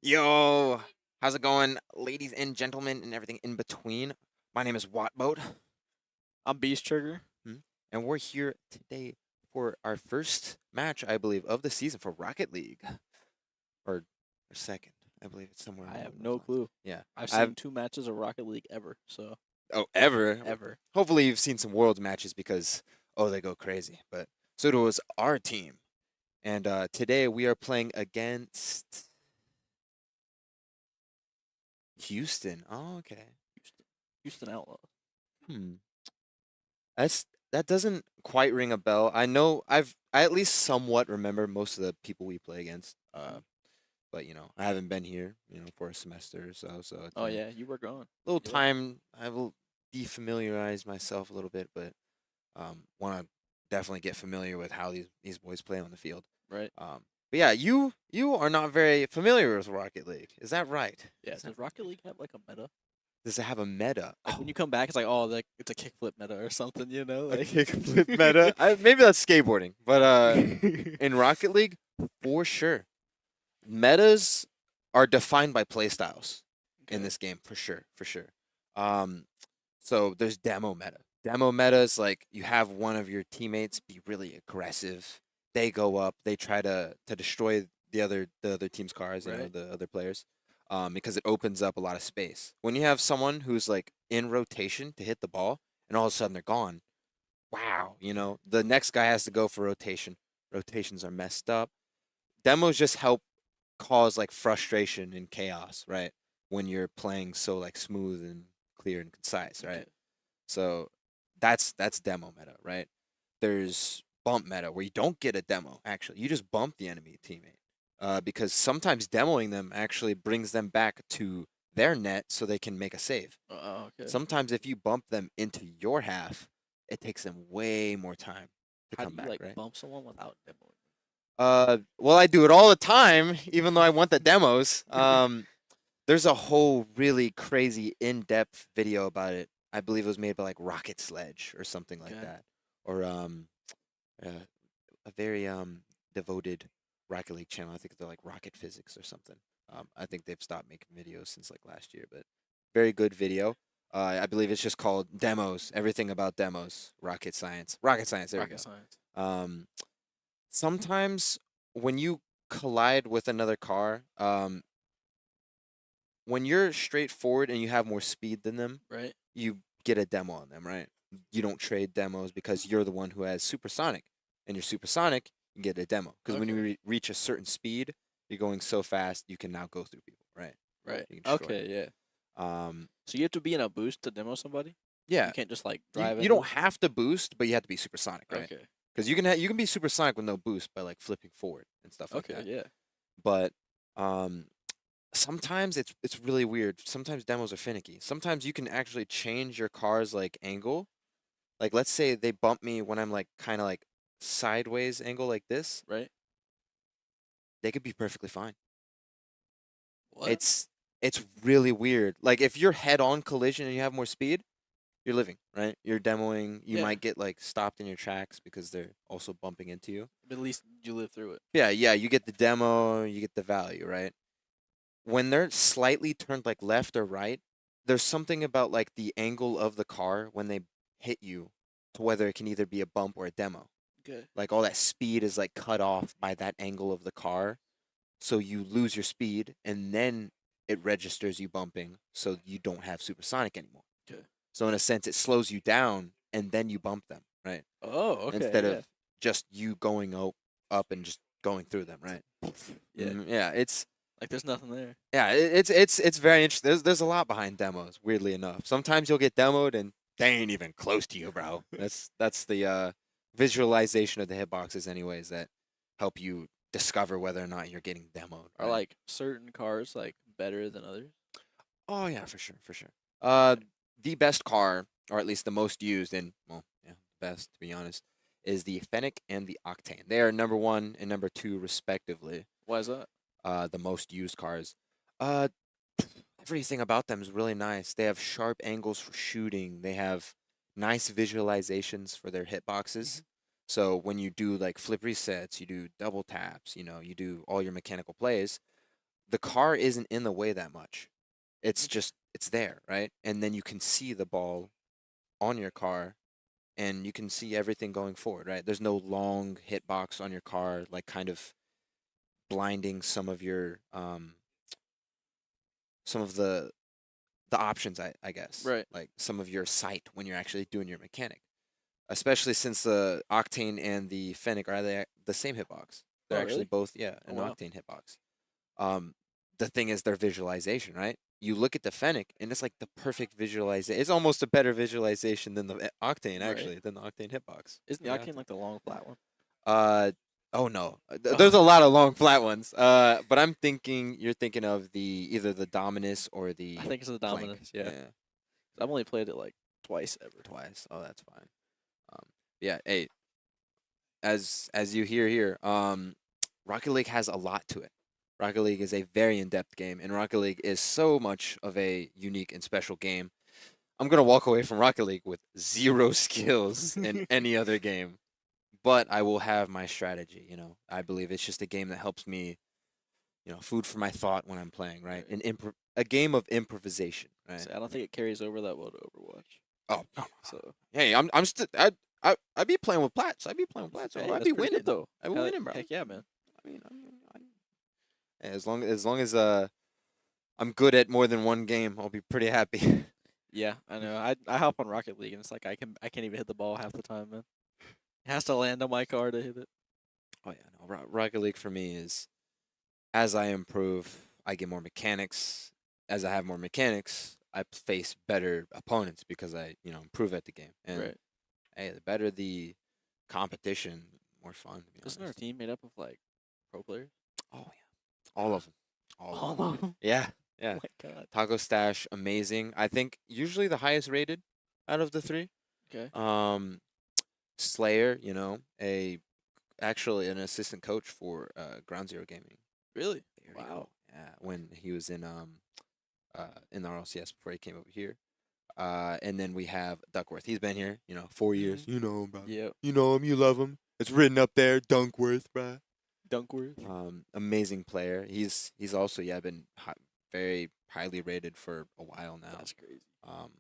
Yo, how's it going, ladies and gentlemen, and everything in between? My name is Wattboat, I'm Beast Trigger. and we're here today for our first match, I believe, of the season for Rocket League, or second. I believe it's somewhere I have along those no lines. clue. Yeah, I've I've seen 2 matches of Rocket League ever, so ever. ever. Hopefully, you've seen some Worlds matches because they go crazy. But so does our team, and today we are playing against Houston. Oh, okay. Houston, Houston Outlaws. Hmm. That doesn't quite ring a bell. I at least somewhat remember most of the people we play against. Mhm. But I haven't been here, for a semester or so. So it's Oh been a yeah, you were gone. little Yeah. time. I will defamiliarize myself a little bit, but want to definitely get familiar with how these boys play on the field. Right. But yeah, you are not very familiar with Rocket League. Is that right? Yeah. Is that Does Rocket League have like a meta? Does it have a meta? Like when Oh, you come back, it's like, oh, like it's a kickflip meta or something. a Like. kickflip meta. Maybe that's skateboarding, but in Rocket League, for sure. Metas are defined by playstyles in Okay. this game for sure, for sure. Um, so there's demo meta. Demo meta is like you have one of your teammates be really aggressive. They go up, they try to destroy the other team's cars, Right. the other players, because it opens up a lot of space. When you have someone who's like in rotation to hit the ball, and all of a sudden they're gone, wow, the next guy has to go for rotation. Rotations are messed up. Demos just help cause like frustration and chaos, right? When you're playing so like smooth and clear and concise, Okay. right? So that's demo meta, right? There's bump meta where you don't get a demo actually. You just bump the enemy teammate. Because sometimes demoing them actually brings them back to their net so they can make a save. Okay. Sometimes if you bump them into your half, it takes them way more time to How do come you back, like right? bump someone without demoing? Well, I do it all the time, even though I want the demos. There's a whole really crazy in-depth video about it. I believe it was made by like Rocket Sledge or something like Okay. that, or uh, a very devoted Rocket League channel. I think they're like Rocket Physics or something. I think they've stopped making videos since like last year, but very good video. I believe it's just called Demos. Everything about demos. Rocket Science. Rocket Science. There we Rocket go. science. Um, Sometimes when you collide with another car, when you're straightforward and you have more speed than them, Right. you get a demo on them, right? You don't trade demos because you're the one who has supersonic, and you're supersonic, you get a demo because when you Okay. reach a certain speed, you're going so fast you can now go through people, right? Right. You can destroy Okay. Yeah. them. So you have to be in a boost to demo somebody. Yeah, You can't just like you drive you into don't them. have to boost, but you have to be supersonic, right? Okay. Because you can be supersonic with no boost by like flipping forward and stuff like Okay. that. Yeah. But um, sometimes it's really weird. Sometimes demos are finicky. Sometimes you can actually change your car's like angle. Like let's say they bump me when I'm like kind of like sideways angle like this. Right. They could be perfectly fine. What? It's really weird. Like if you're head on collision and you have more speed, you're living, right? You're demoing. You Yeah. might get like stopped in your tracks because they're also bumping into you. But at least you live through it. Yeah, yeah, you get the demo, you get the value, right? When they're slightly turned like left or right, there's something about like the angle of the car when they hit you to whether it can either be a bump or a demo. Okay. Like all that speed is like cut off by that angle of the car. So you lose your speed and then it registers you bumping so you don't have supersonic anymore. Okay. So in a sense it slows you down and then you bump them, right? Oh, Instead okay, of yeah. just you going up and just going through them, right? Yeah. Yeah, it's Like there's nothing there. yeah, it's very interesting. There's a lot behind demos, weirdly enough. Sometimes you'll get demoed and they ain't even close to you, bro. That's the visualization of the hitboxes anyways that help you discover whether or not you're getting demoed, Are right? like certain cars like better than others? Oh yeah, for sure, for sure. Uh the best car, or at least the most used and well, yeah, best to be honest, is the Fennec and the Octane. They are number 1 and number 2 respectively. Why is that? The most used cars. Uh Everything about them is really nice. They have sharp angles for shooting. They have nice visualizations for their hitboxes. Mhm. So when you do like flip resets, you do double taps, you do all your mechanical plays, the car isn't in the way that much. It's just it's there, right? And then you can see the ball on your car and you can see everything going forward, right? There's no long hitbox on your car, like kind of blinding some of the options, I guess, Right. like some of your sight when you're actually doing your mechanic. Especially since the Octane and the Fennec are the same hitbox. They're Oh, actually really? both, yeah, Oh, an wow. Octane hitbox. Um, the thing is their visualization, right? You look at the Fennec and it's like the perfect visualization. It's almost a better visualization than the Octane, Right. actually, than the Octane hitbox. Isn't the The Octane Octane. like the long flat one? Uh, oh no, there's Oh, a lot of long flat ones. But I'm thinking you're thinking of the either the Dominus or I the think it's the Plank. Dominus. Yeah. Yeah, I've only played it like twice ever. twice. Oh, that's fine. Yeah. Hey, as you hear here, Rocket League has a lot to it. Rocket League is a very in-depth game, and Rocket League is so much of a unique and special game. I'm gonna walk away from Rocket League with zero skills in any other game, but I will have my strategy. I believe it's just a game that helps me, food for my thought when I'm playing, right? Right. A game of improvisation, right? So I don't think it carries over that well to Overwatch. Oh, no. So Hey, I'm still I be playing with plats. I be playing with plats. hey, I that's be pretty winning. good though. I be winning, bro. Heck yeah, man. I mean, as long as I'm good at more than one game, I'll be pretty happy. Yeah, I know. I hop on Rocket League and it's like I can't even hit the ball half the time, man. It has to land on my car to hit it. Oh yeah, no. Rocket League for me is as I improve, I get more mechanics. As I have more mechanics, I face better opponents because I improve at the game. And Right. hey, the better the competition, the more fun. To be Isn't our honest. team made up of like pro players? Oh yeah, all of them, all of them. All of them. Yeah, Oh yeah. my god. Taco Stash, amazing. I think usually the highest rated out of the three. Okay. Um, Slayer, a actually an assistant coach for Ground Zero Gaming. Really? There you go. Wow. Yeah, when he was in the RLCS before he came over here. And then we have Duckworth. He's been here, 4 years. Mhm. You know him, bro. Yep. You know him. You love him. It's written up there, Dunkworth, bro. Dunkworth. Amazing player. He's also been very highly rated for a while now. That's crazy. Um,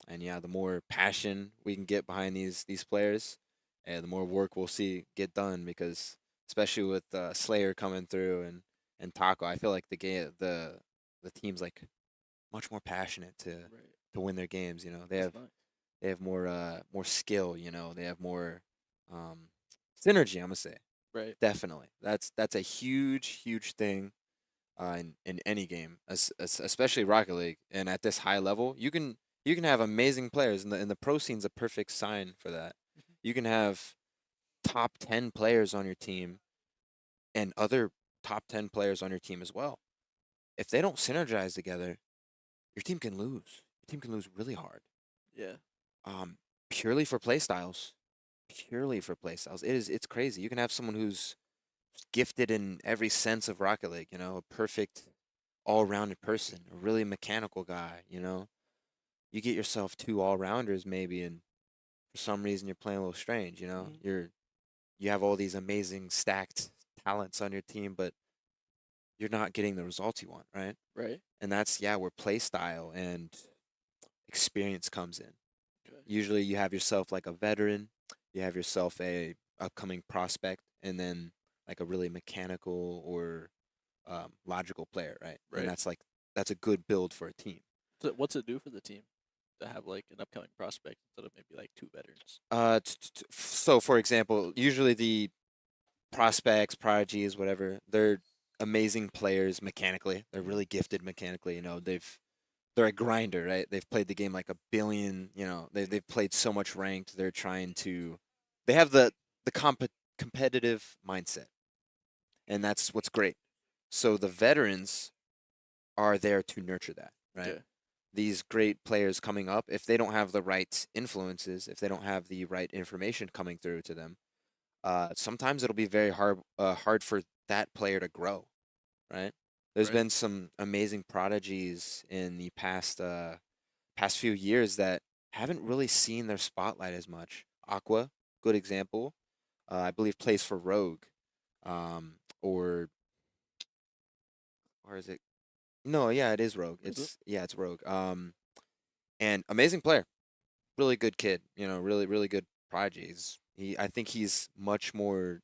and yeah, the more passion we can get behind these players, and the more work we'll see get done. Because especially with Slayer coming through and Taco, I feel like the team's like much more passionate Right. to win their games. They That's have nice. they have more skill. They have more um, synergy. I'm gonna say Right. definitely. That's a huge thing in any game, especially Rocket League. And at this high level, you can have amazing players, and the pro scene's a perfect sign for that. Mhm. You can have top 10 players on your team and other top 10 players on your team as well. If they don't synergize together, your team can lose. Your team can lose really hard. Yeah. Um, purely for play styles. Purely for play styles. It's crazy. You can have someone who's gifted in every sense of Rocket League, a perfect all-rounded person, a really mechanical guy. You get yourself two all-rounders maybe, and for some reason you're playing a little strange. Mhm. You have all these amazing stacked talents on your team, but you're not getting the results you want, right? Right. And that's where play style and experience comes in. Okay. Usually you have yourself like a veteran, you have yourself a upcoming prospect, and then like a really mechanical or logical player, right? And Right. that's a good build for a team. So what's it do for the team to have like an upcoming prospect instead of maybe like two veterans? So for example, usually the prospects, prodigies, whatever, they're amazing players mechanically. They're Mhm. really gifted mechanically. They're a grinder, right? They've played the game like a billion. They've played so much ranked. They have the competitive mindset, and that's what's great. So the veterans are there to nurture that, right? Okay. These great players coming up, if they don't have the right influences, if they don't have the right information coming through to them, sometimes it'll be very hard for that player to grow, right? There's Right. been some amazing prodigies in the past few years that haven't really seen their spotlight as much. Aqua, good example. I believe plays for Rogue, or or is it? No, yeah, it is Rogue. Is it? It's Rogue. And amazing player, really good kid. Really really good prodigy. I think he's much more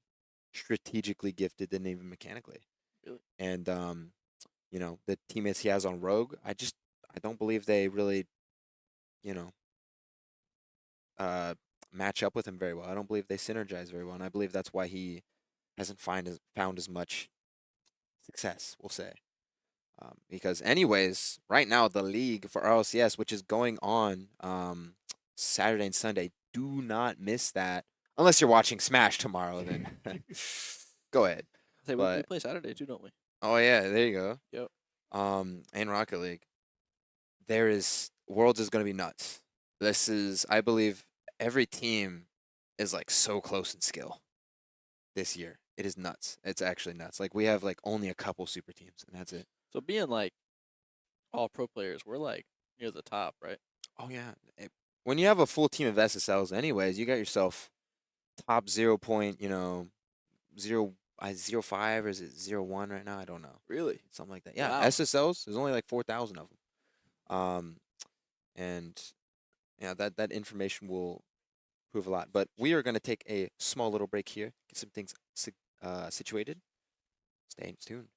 strategically gifted than even mechanically. Really? And the teammates he has on Rogue, I don't believe they really, you know, uh, match up with him very well. I don't believe they synergize very well, and I believe that's why he hasn't found as much success, we'll say. Because anyways, right now the league for RLCS, which is going on Saturday and Sunday, do not miss that. Unless you're watching Smash tomorrow, then go ahead. Say we But play Saturday too, don't we? oh yeah, there you go. Yep. And Rocket League, Worlds is gonna be nuts. This is, I believe, every team is like so close in skill this year. It is nuts. It's actually nuts. Like we have like only a couple super teams, and that's it. So being like all pro players, we're like near the top, right? Oh yeah. When you have a full team of SSLs, anyways, you got yourself top 0.05 or is it 0.1 right now? I don't know. Really? Something like that. Yeah, Wow. SSLs. There's only like 4,000 of them. And yeah, that information will prove a lot. But we are going to take a small little break here, get some things situated. Stay tuned.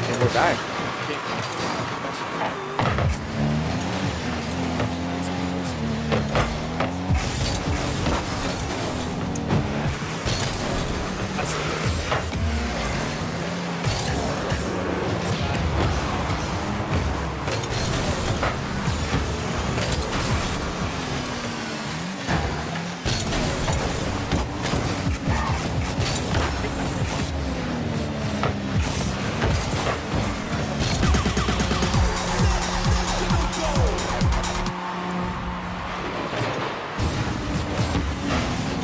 And we're back.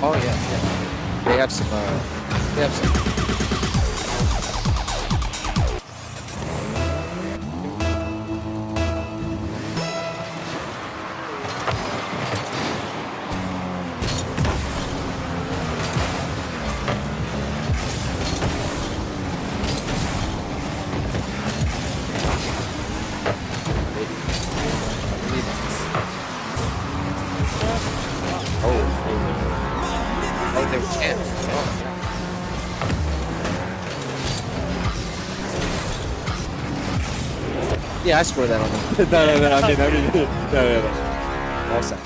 Oh yeah, yeah. They have some. They have some. Oh. Yeah, I scored that on them. No. I mean, no. All set.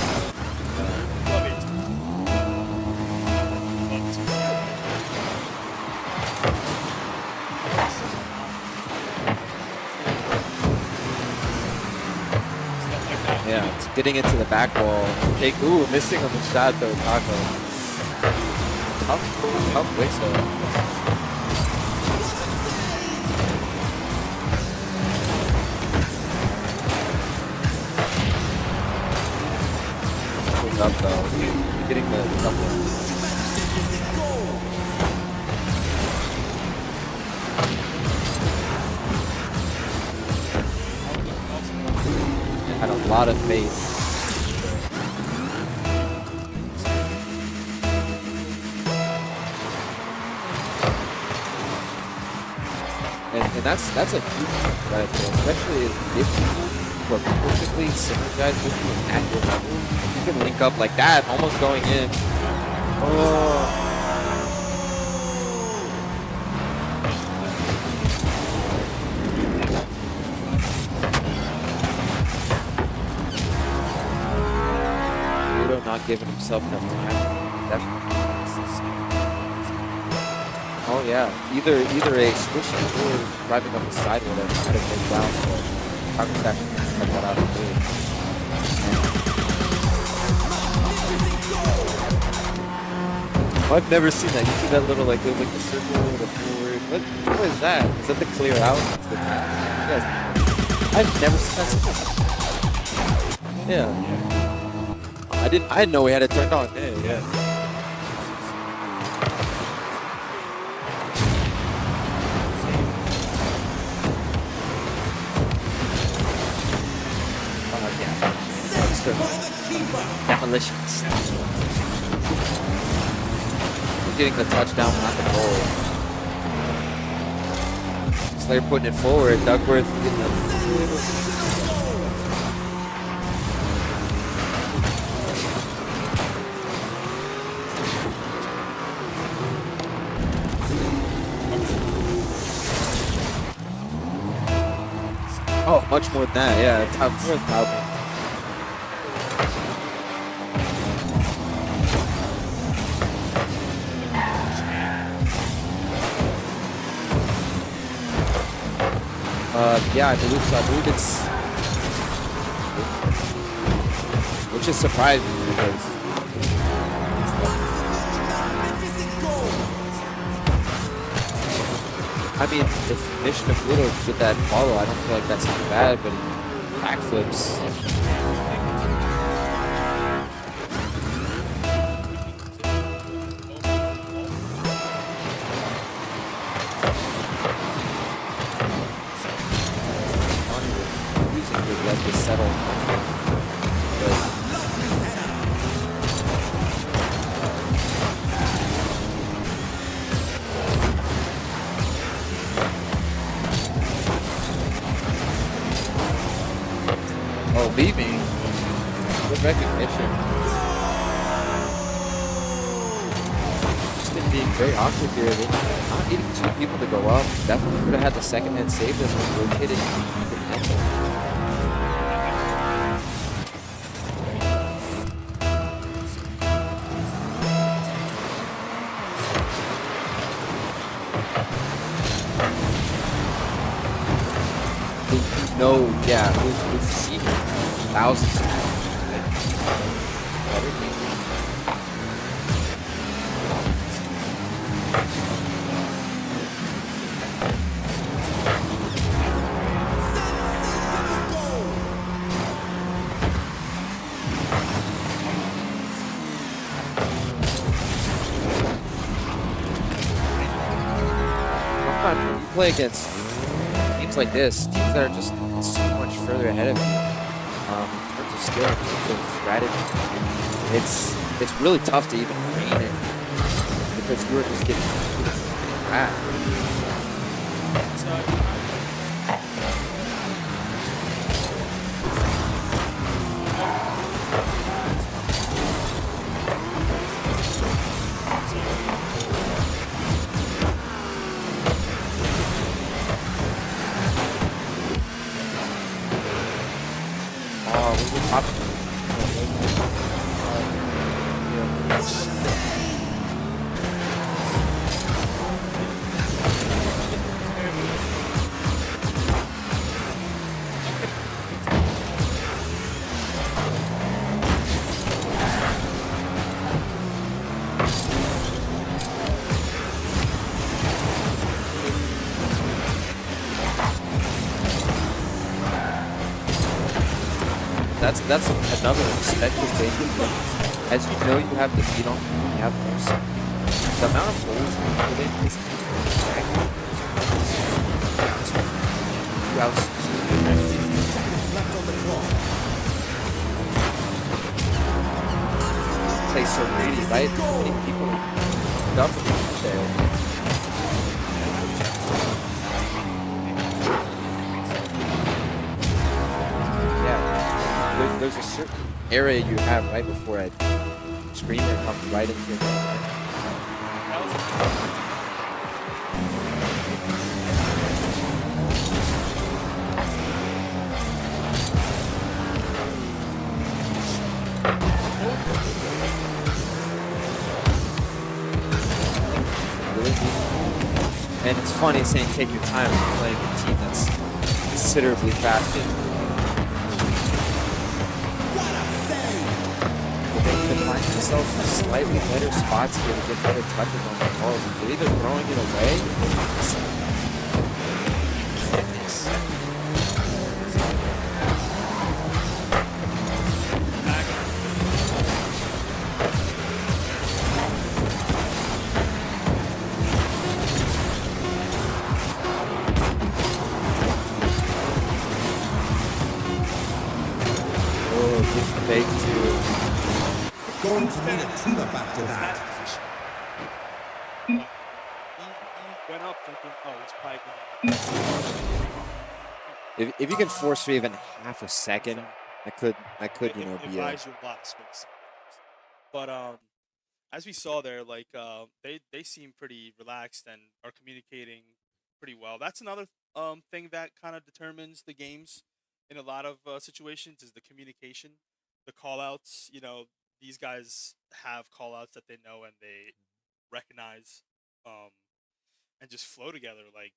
Yeah, it's getting into the back wall. Ooh, missing on the shot though, Taco. Tough whistle. Up though, getting the double. Had a lot of faith. And that's a huge thing, right? Especially if people who are perfectly synergized with you at your level, you can link up like that, almost going in. Oh. Ludo not giving himself enough time. Definitely. Oh yeah, either a switching or driving up the side with it might have been down, so Taco's actually cut that out of the way. I've never seen that. You see that little like the circle, the forward. What is that? Is that the clear out? Yes. I've never seen that. Yeah. I didn't know we had it turned on. Yeah. Demolitions. Getting the touchdown, not the goal. Slayer putting it forward. Duckworth getting a Oh, much more than that, yeah. More than Taubman. Yeah, I believe it's, which is surprising because I mean, if Mission of Ludo did that follow, I don't feel like that's too bad, but he backflips. Let this settle. Oh, leaving. Good recognition. Just been being very awkward here. They're not needing two people to go up. Definitely could have had the second man saved and rotated. No, yeah, we've seen thousands of times. Sometimes when you play against teams like this, teams that are just so much further ahead of you in terms of skill, in terms of strategy. It's really tough to even rein it because you're just getting cracked. That's another expected thing. As you know, you have the feet on, you have more speed. The amount of holes you put in is exactly you have Left on the clock. play so greedy, right? Many people dump there. Yeah, there's a certain area you have right before a screamer comes right into your head. And it's funny saying take your time when you're playing a team that's considerably faster. But they can find themselves in slightly better spots here to get better touches on the balls. If they're either throwing it away big too. Going to need a tune-up after that. Went up thinking, oh, he's probably going If you can force for even half a second, I could be It buys you a lot of space. But as we saw there, like they seem pretty relaxed and are communicating pretty well. That's another thing that kind of determines the games in a lot of situations is the communication, the call outs. These guys have call outs that they know and they recognize, and just flow together like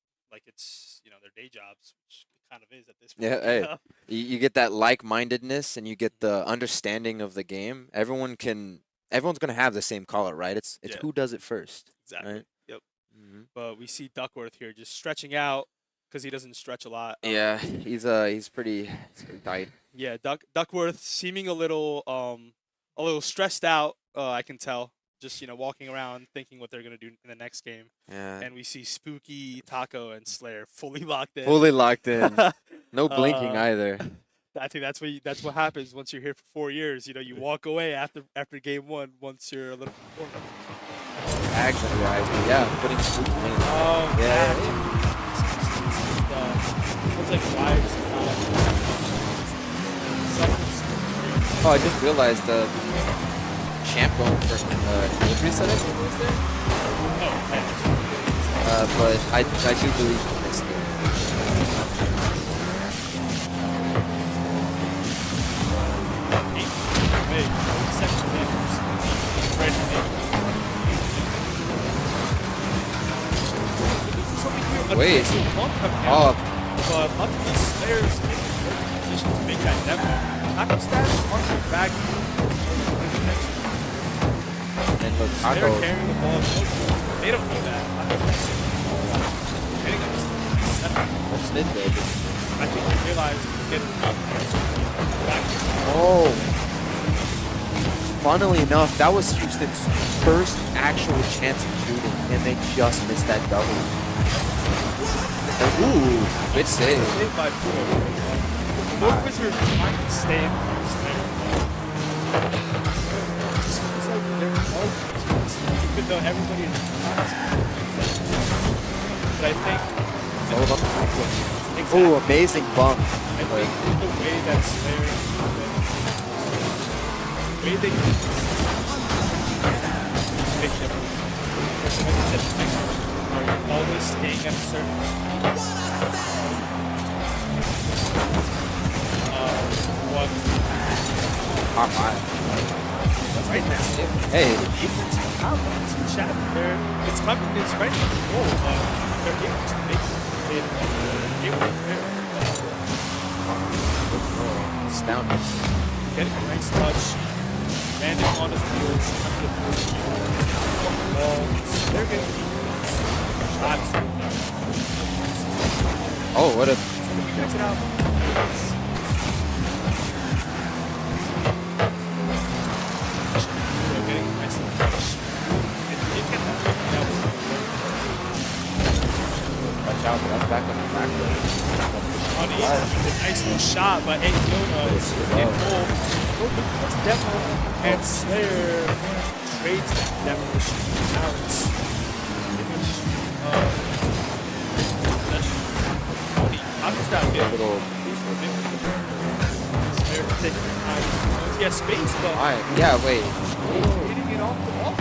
it's their day jobs, which it kind of is at this point. Yeah, hey, you get that like-mindedness and you get the understanding of the game. Everyone's gonna have the same call out, right? It's Yeah. who does it first. Exactly. Right? Yep. Mm-hmm. But we see Duckworth here just stretching out because he doesn't stretch a lot. Yeah, he's pretty tight. Yeah, Duckworth seeming a little stressed out. I can tell. Just walking around thinking what they're gonna do in the next game. Yeah. And we see Spooky, Taco, and Slayer fully locked in. Fully locked in. No blinking either. I think that's what happens once you're here for 4 years. You walk away after game one once you're a little. Tags on your eyes. But yeah, putting Spooky in. Oh Yeah. It's like wires. Oh, I just realized champ going for delivery setup was there. But I do believe he missed it. Wait. Oh. But luckily Slayer's in a position to make that demo. Taco stash on the back. And look, They're Taco. carrying the ball. They don't do that. Mid there. I think they realized getting up. Oh. Funnily enough, that was Houston's first actual chance of shooting, and they just missed that double. Ooh, good save. Saved by four. Both Wizards trying to stay in first there. Just feels like they're all even though everybody is honest. But I think It's all about the backflip. exactly. Ooh, amazing bump. I think the way that Slayer, the way they big difference. Like I said, are always staying at a certain what Hot five. right now. Hey, Defense it's chat there. It's coming. It's right in the goal. They're able to make it. Able to clear. astounding. Getting a nice touch. Landing on his heels. They're getting shots. Oh, what a Check it out. out, but that's back on the back row. Shawnee with a nice little shot, but Jonah It's in low. goal. Goes Demo, and Slayer trades that demolition out. How does that A feel? little Slayer taking his time. He has space, but Alright, yeah, wait. hitting it off the ball.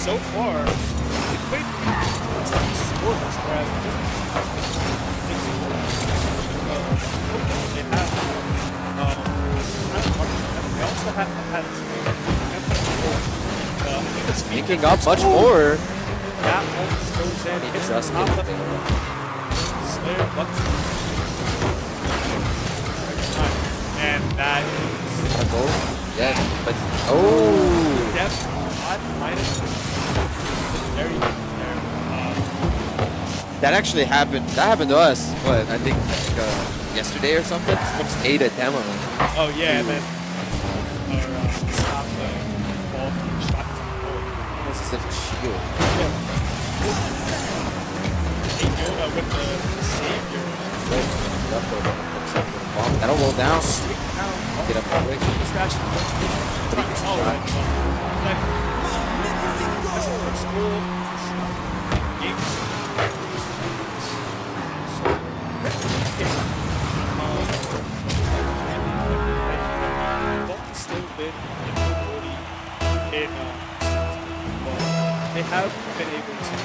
So far, they played scoreless, whereas they have they also have had Making up much more. that almost goes in. He Hits just the top hit left. it. Slayer buttons. And that is A goal? Yeah, but oh, depth 5 minus. Very good there. That actually happened. That happened to us. What, I think yesterday or something? Someone ate a demo. Oh yeah, and then stop the ball from the shot to the goal. Almost as if it's shield. Jonah with the savior. That'll roll down. Straight down. Get up quick. This guy should be all right. That's the first goal. Games. Still been in they have been able to.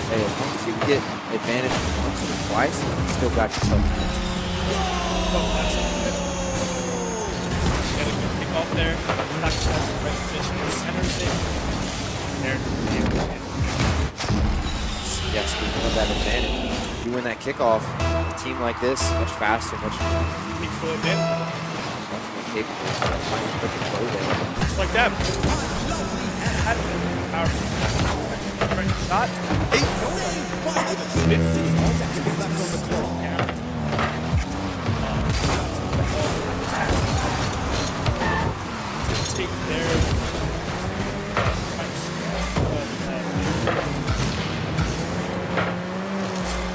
hey, as long as you get advantage once or twice, you still got yourself. Get a good kick off there. Tucks has the right position. Centers it. There. Yeah, speaking of that advantage, you win that kickoff, a team like this, much faster, much Big foot in. more capable of finding a perfect flow there. Just like that. Had it. Powerful. Right shot. Take there.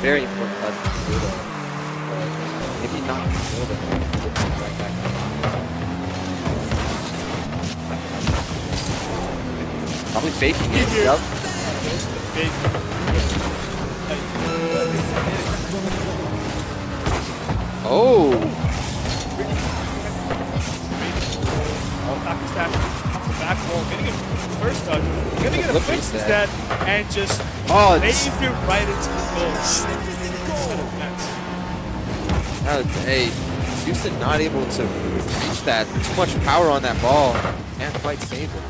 Very important lesson to do that. Maybe not control them, get them right back. Probably faking it. Here. Yep. Goes to the big. Oh, Back stash off the back wall, getting a first touch, gonna get a Flip fix reset. instead, and just oh, laying it right into the goal. Instead of nets. Hey, Houston not able to reach that. Too much power on that ball. Can't quite save it.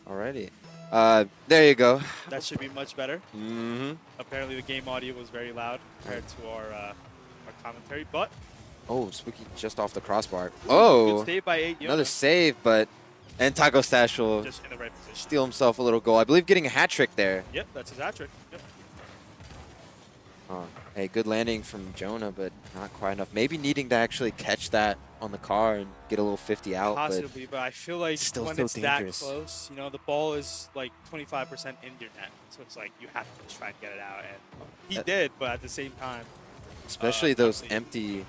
Alrighty. There you go. That should be much better. Mm-hmm. Apparently, the game audio was very loud compared to our commentary, but Oh, Spooky just off the crossbar. good Oh, save by 8. another save, but and Taco Stash will just in the right position. steal himself a little goal. I believe getting a hat trick there. Yep, that's his hat trick. Yep. Hey, good landing from Jonah, but not quite enough. Maybe needing to actually catch that on the car and get a little 50 out. Possibly, but I feel like still when so it's dangerous. that close, you know, the ball is like 25% in your net, so it's like you have to just try and get it out, and he That- did, but at the same time, Especially those definitely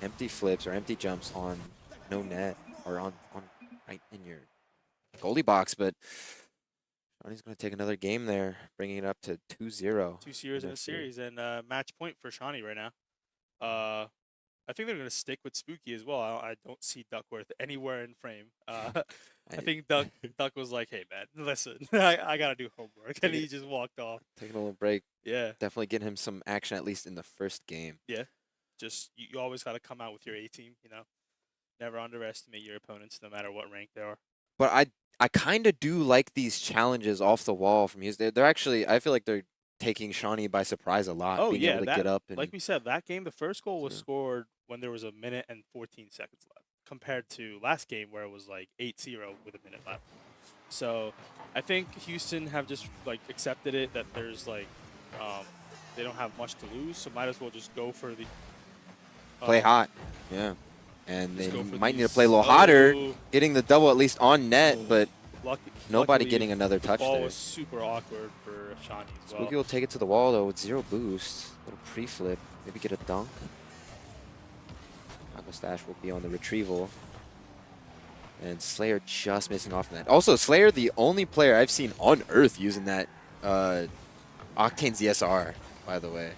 empty flips or empty jumps on no net or on right in your goalie box. But Shawnee's going to take another game there, bringing it up to 2-0. 2 series in a series, and match point for Shawnee right now. I think they're going to stick with Spooky as well. I don't see Duckworth anywhere in frame. I think Duck was like, "Hey man, listen, I gotta do homework," and he just walked off. Taking a little break. Yeah, Definitely getting him some action, at least in the first game. just you always gotta come out with your A team. You know, never underestimate your opponents, no matter what rank they are. But I kind of do like these challenges off the wall from Houston. They're actually, I feel like they're taking Shawnee by surprise a lot. Oh being yeah, able to that, get up and like we said, that game, the first goal was Yeah. scored when there was a minute and 14 seconds left, compared to last game where it was like 8-0 with a minute left. So I think Houston have just like accepted it that there's like they don't have much to lose, so might as well just go for the play hot. Yeah. And Just they go for might need to these. play a little hotter, Oh, getting the double at least on net, but nobody luckily, getting another touch ball there. was super awkward for Shawnee as well. Spooky will take it to the wall though with 0 boost. Little pre-flip, maybe get a dunk. Taco Stash will be on the retrieval. And Slayer just missing off on that. Also, Slayer, the only player I've seen on Earth using that Octane ZSR, by the way.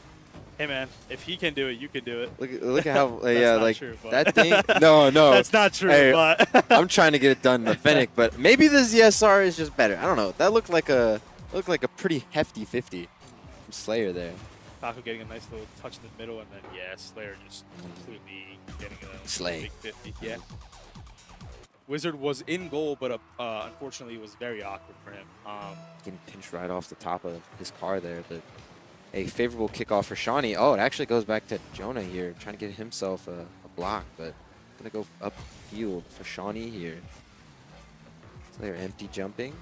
Hey man, if he can do it, you can do it. Look at how, That's yeah, not like true, but- that thing. No, That's not true, Hey, but I'm trying to get it done in the Fennec, but maybe the ZSR is just better. I don't know. That looked like a pretty hefty 50 from Slayer there. Taco getting a nice little touch in the middle, and then yeah, Slayer just completely getting a Slay. big 50. Yeah. Wizard was in goal, but unfortunately it was very awkward for him. Getting pinched right off the top of his car there, but a favorable kickoff for Shawnee. Oh, it actually goes back to Jonah here, trying to get himself a block, but gonna go upfield for Shawnee here. Slayer empty jumping,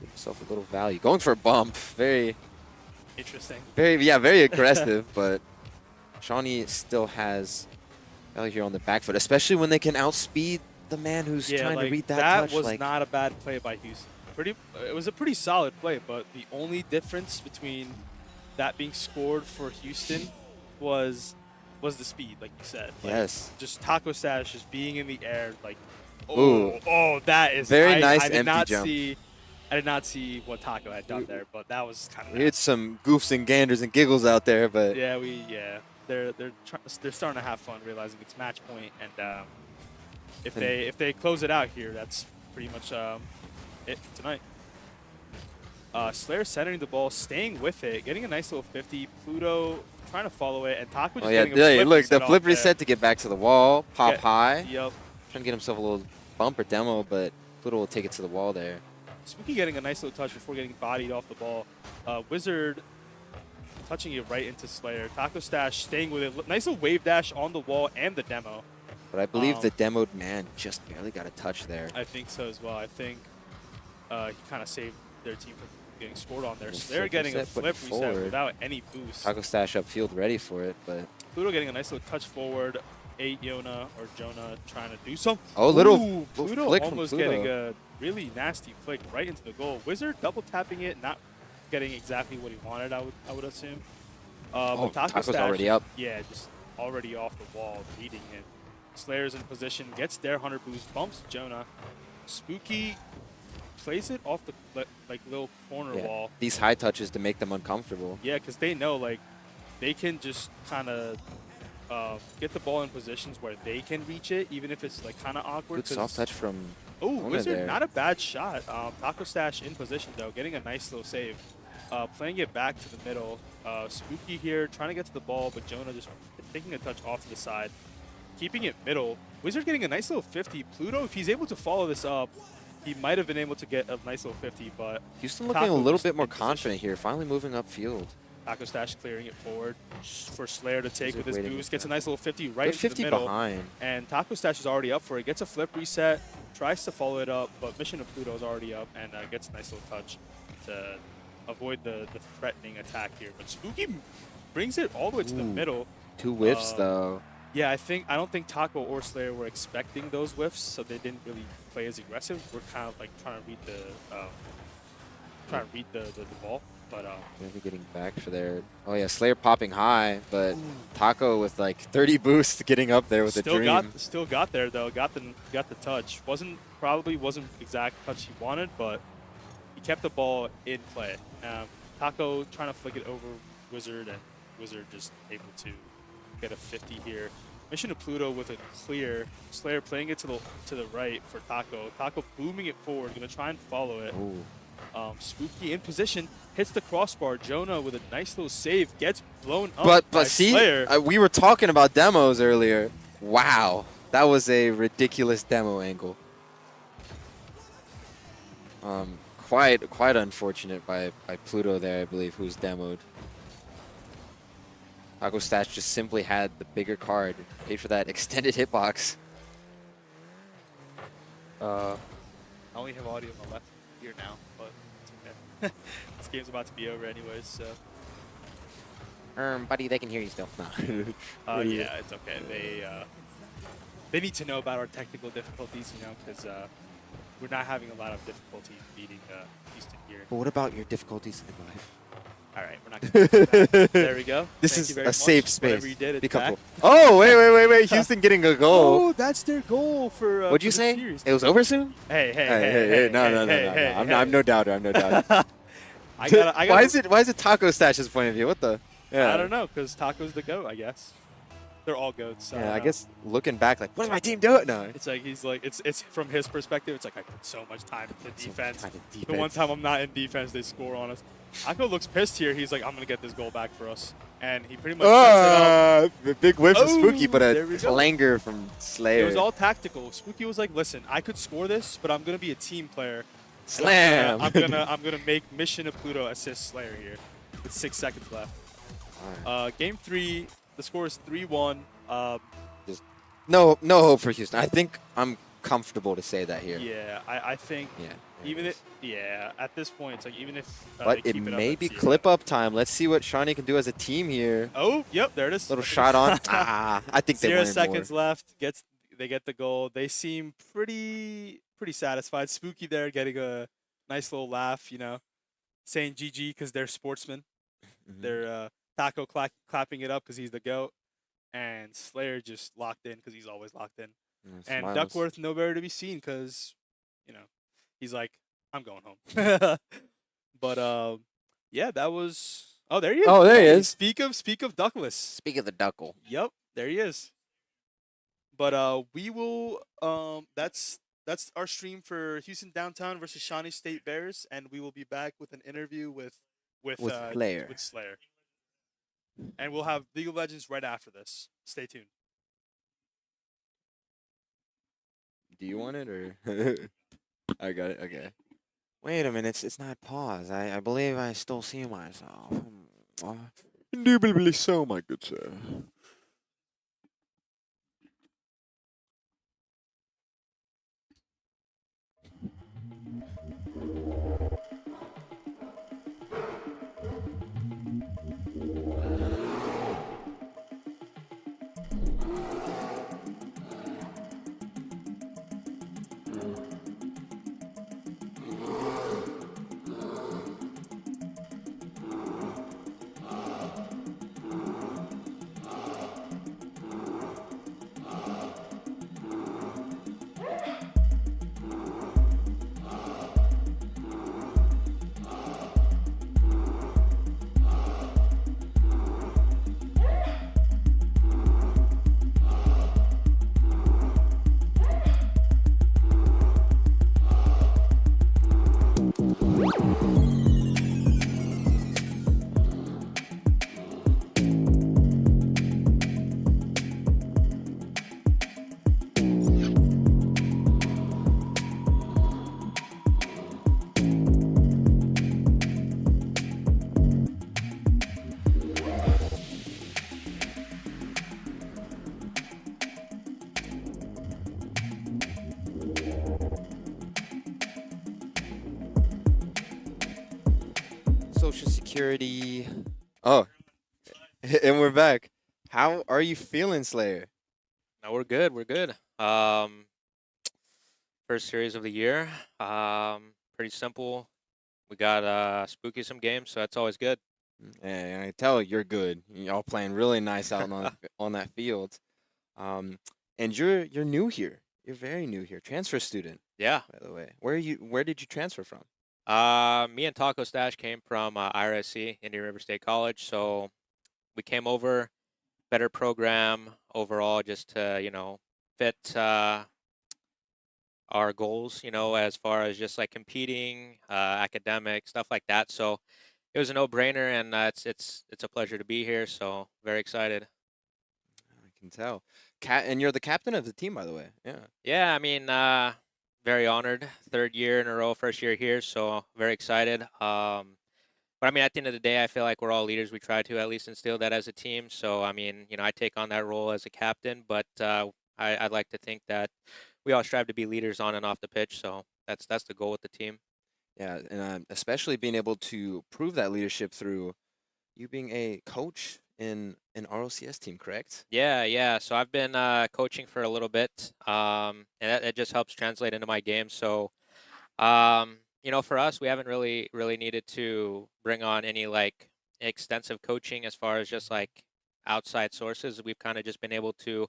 give himself a little value, going for a bump. Very Interesting. aggressive, but Shawnee still has value here on the back foot, especially when they can outspeed the man who's Yeah, trying like, to read that touch. was like, not a bad play by Houston. It was a pretty solid play, but the only difference between that being scored for Houston was the speed, like you said. Like, yes. Just Taco Stash just being in the air, like, Ooh. that is Very nice I did empty not jump. I did not see what Taco had done there, but that was kind of. We had some goofs and ganders and giggles out there, but Yeah, they're starting to have fun, realizing it's match point, and if they close it out here, that's pretty much it for tonight. Slayer centering the ball, staying with it, getting a nice little 50. Pluto trying to follow it, and Taco just getting a flip look, reset the flip off there. reset to get back to the wall, pop Yeah, high, Yep. trying to get himself a little bump or demo, but Pluto will take it to the wall there. Spooky getting a nice little touch before getting bodied off the ball. Wizard touching it right into Slayer. Taco Stash staying with it. Nice little wave dash on the wall and the demo. But I believe the demoed man just barely got a touch there. I think so as well. I think he kind of saved their team from getting scored on there. Little So they're flip getting a reset, flip putting reset forward. without any boost. Taco Stash upfield ready for it, but Pluto getting a nice little touch forward. Jonah trying to do something. oh, little Ooh, Pluto flick from almost Pluto. getting a really nasty flick right into the goal. Wizard double tapping it, not getting exactly what he wanted, I would assume. But Taco Taco's Stash, already up. Yeah, just already off the wall, reading it. Slayer's in position, gets their 100 boost, bumps Jonah. Spooky plays it off the like little corner Yeah, wall. these high touches to make them uncomfortable. Yeah, because they know like they can just kind of get the ball in positions where they can reach it, even if it's like kind of awkward. Good soft touch from Oh, Jonah Wizard, there. not a bad shot. Taco Stash in position though, getting a nice little save. Playing it back to the middle. Spooky here, trying to get to the ball, but Jonah just taking a touch off to the side. Keeping it middle. Wizard getting a nice little 50. Pluto, if he's able to follow this up, he might have been able to get a nice little 50, but Houston looking a Taco little just bit more in position. confident here, finally moving upfield. Taco Stash clearing it forward for Slayer to take Wizard with his waiting boost. with Gets a that. nice little 50 right Good into 50 the middle. behind. And Taco Stash is already up for it. Gets a flip reset, tries to follow it up, but Mission of Pluto is already up and gets a nice little touch to avoid the threatening attack here. But Spooky brings it all the way to the Ooh. middle. 2 whiffs though. Yeah, I don't think Taco or Slayer were expecting those whiffs, so they didn't really play as aggressive. We're kind of like trying to read the ball, but Maybe getting back for their. Oh yeah, Slayer popping high, but Taco with like 30 boosts getting up there with a dream. still got there though. Got the touch. Probably wasn't exact touch he wanted, but he kept the ball in play. Taco trying to flick it over Wizard, and Wizard just able to get a 50 here. Mission to Pluto with a clear. Slayer playing it to the right for Taco. Taco booming it forward, gonna try and follow it. Ooh. Spooky in position, hits the crossbar. Jonah with a nice little save, gets blown up by But see, Slayer. we were talking about demos earlier. Wow, that was a ridiculous demo angle. Quite unfortunate by Pluto there, I believe, who's demoed. Taco Stash just simply had the bigger card, paid for that extended hitbox. I only have audio on the left here now, but it's okay. This game's about to be over anyways, so. Buddy, they can hear you still. No. Yeah, it's okay. they need to know about our technical difficulties, you know, because we're not having a lot of difficulty beating Houston here. But what about your difficulties in life? All right, we're not going to do that. There we go. This Thank is you very a much. safe space. Whatever you did, it's Be back. comfortable. Oh, wait. Houston getting a goal. Oh, that's their goal for What'd you for the say? series. It was over soon? Hey, No. I'm no doubter. I'm no doubter. I gotta, Why is it Taco Stash's point of view? What the? Yeah. I don't know, because Taco's the GOAT, I guess. They're all GOATs. So Yeah, I don't know. guess looking back, like, what is my team doing? No. It's like he's like it's from his perspective. It's like I put so much time into defense. Kind of The one time I'm not in defense, they score on us. Taco looks pissed here. He's like, I'm gonna get this goal back for us, and he pretty much sets it up. A big whiff from Oh, Spooky, but there a we go. clanger from Slayer. It was all tactical. Spooky was like, listen, I could score this, but I'm gonna be a team player. Slam. I'm gonna make Mission of Pluto assist Slayer here with 6 seconds left. Game 3, the score is 3-1. No hope for Houston. I think I'm comfortable to say that here. Yeah, I think Yeah. even if at this point it's like even if But they it keep it up may at be 0. clip up time. Let's see what Shawnee can do as a team here. Oh, yep, there it is. Little shot on. I think they 0 wanted seconds more. left. They get the goal. They seem pretty satisfied. Spooky there getting a nice little laugh, you know, saying GG because they're sportsmen. Mhm. They're Taco clapping it up because he's the GOAT. And Slayer just locked in because he's always locked in. Yeah, And smiles. Duckworth nowhere to be seen because, you know, he's like, I'm going home. But yeah, that was. Oh, there he is. Oh, there he Hey, is. Speak of Duckless. Speak of the Duckle. Yep, there he is. But we will. That's our stream for Houston Downtown versus Shawnee State Bears, and we will be back with an interview with Slayer. With Slayer. And we'll have League of Legends right after this. Stay tuned. Do you want it or? I got it. Okay. Wait a minute. It's not pause. I believe I still see myself. Indubitably so, my good sir. Social Security. Oh, and we're back. How are you feeling, Slayer? No, we're good. We're good. First series of the year. Pretty simple. We got Spooky some games, so that's always good. And I tell you're good. Y'all playing really nice out on that field. And you're new here. You're very new here. Transfer student, Yeah. by the way. Where did you transfer from? Me and Taco Stash came from IRSC, Indian River State College, so we came over, better program overall, just to fit our goals, as far as just like competing, academic stuff like that. So it was a no-brainer, and it's a pleasure to be here. So very excited. I can tell. And you're the captain of the team, by the way. Yeah. Yeah, I mean, very honored. Third year in a row, first year here, so very excited. But I mean, at the end of the day, I feel like we're all leaders. We try to at least instill that as a team. So I mean, I take on that role as a captain, but I'd like to think that we all strive to be leaders on and off the pitch. So that's the goal with the team. Yeah, and especially being able to prove that leadership through you being a coach in an RLCS team, correct? Yeah, yeah. So I've been coaching for a little bit, and that just helps translate into my game. So, for us, we haven't really needed to bring on any like extensive coaching as far as just like outside sources. We've kind of just been able to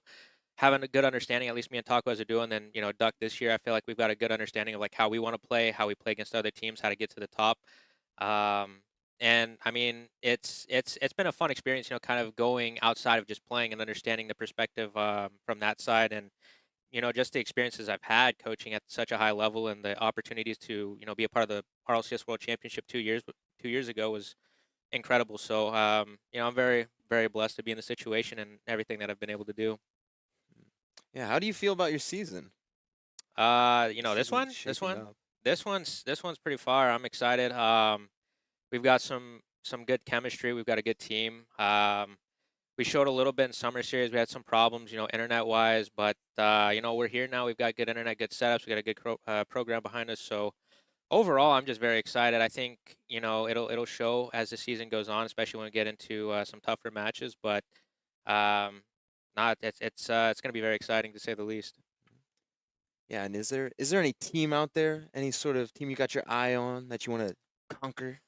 have a good understanding. At least me and Taco as are doing. Then Duck this year, I feel like we've got a good understanding of like how we want to play, how we play against other teams, how to get to the top. Um, and I mean, it's been a fun experience, kind of going outside of just playing and understanding the perspective from that side, and just the experiences I've had coaching at such a high level, and the opportunities to be a part of the RLCS World Championship 2 years ago was incredible. So I'm very very blessed to be in the situation and everything that I've been able to do. Yeah. How do you feel about your season? This Season's one, this shaping one, up. this one's pretty far. I'm excited. We've got some good chemistry. We've got a good team. We showed a little bit in summer series. We had some problems, internet wise, but we're here now. We've got good internet, good setups. We got a good program behind us. So overall, I'm just very excited. I think it'll show as the season goes on, especially when we get into some tougher matches. But um, not it's going to be very exciting to say the least. Yeah. And is there any team out there, any sort of team you got your eye on that you want to conquer?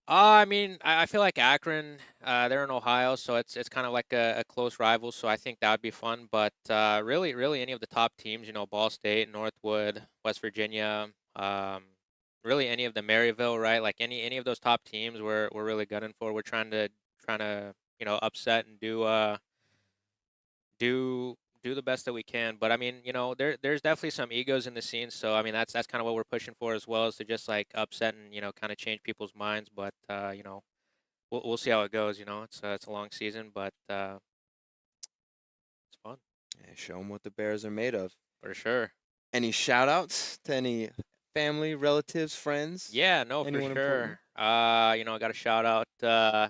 I mean, I feel like Akron, they're in Ohio, so it's kind of like a close rival. So I think that would be fun. But really, any of the top teams, Ball State, Northwood, West Virginia, really any of the Maryville, right? Like any of those top teams, we're really gunning for. We're trying to upset and do the best that we can. But I mean, there's definitely some egos in the scene. So I mean, that's kind of what we're pushing for as well, is to just like upset and kind of change people's minds. But we'll see how it goes. It's a long season, but it's fun Yeah, show them what the Bears are made of. for sure. Any shout outs to any family, relatives, friends? Yeah, no, for Anyone important? sure. I got to shout out. Yeah,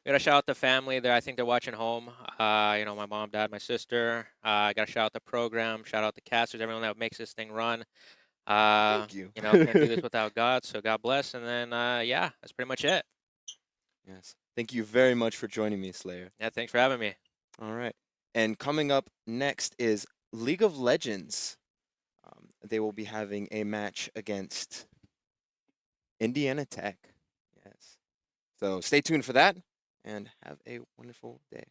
got to shout out the family there. I think they're watching home. My mom, dad, my sister. I got to shout out the program. Shout out the casters, everyone that makes this thing run. Thank you. Couldn't do this without God, so God bless. And then, yeah, that's pretty much it. Yes. Thank you very much for joining me, Slayer. Yeah, thanks for having me. All right. And coming up next is League of Legends. They will be having a match against Indiana Tech. Yes. So stay tuned for that and have a wonderful day.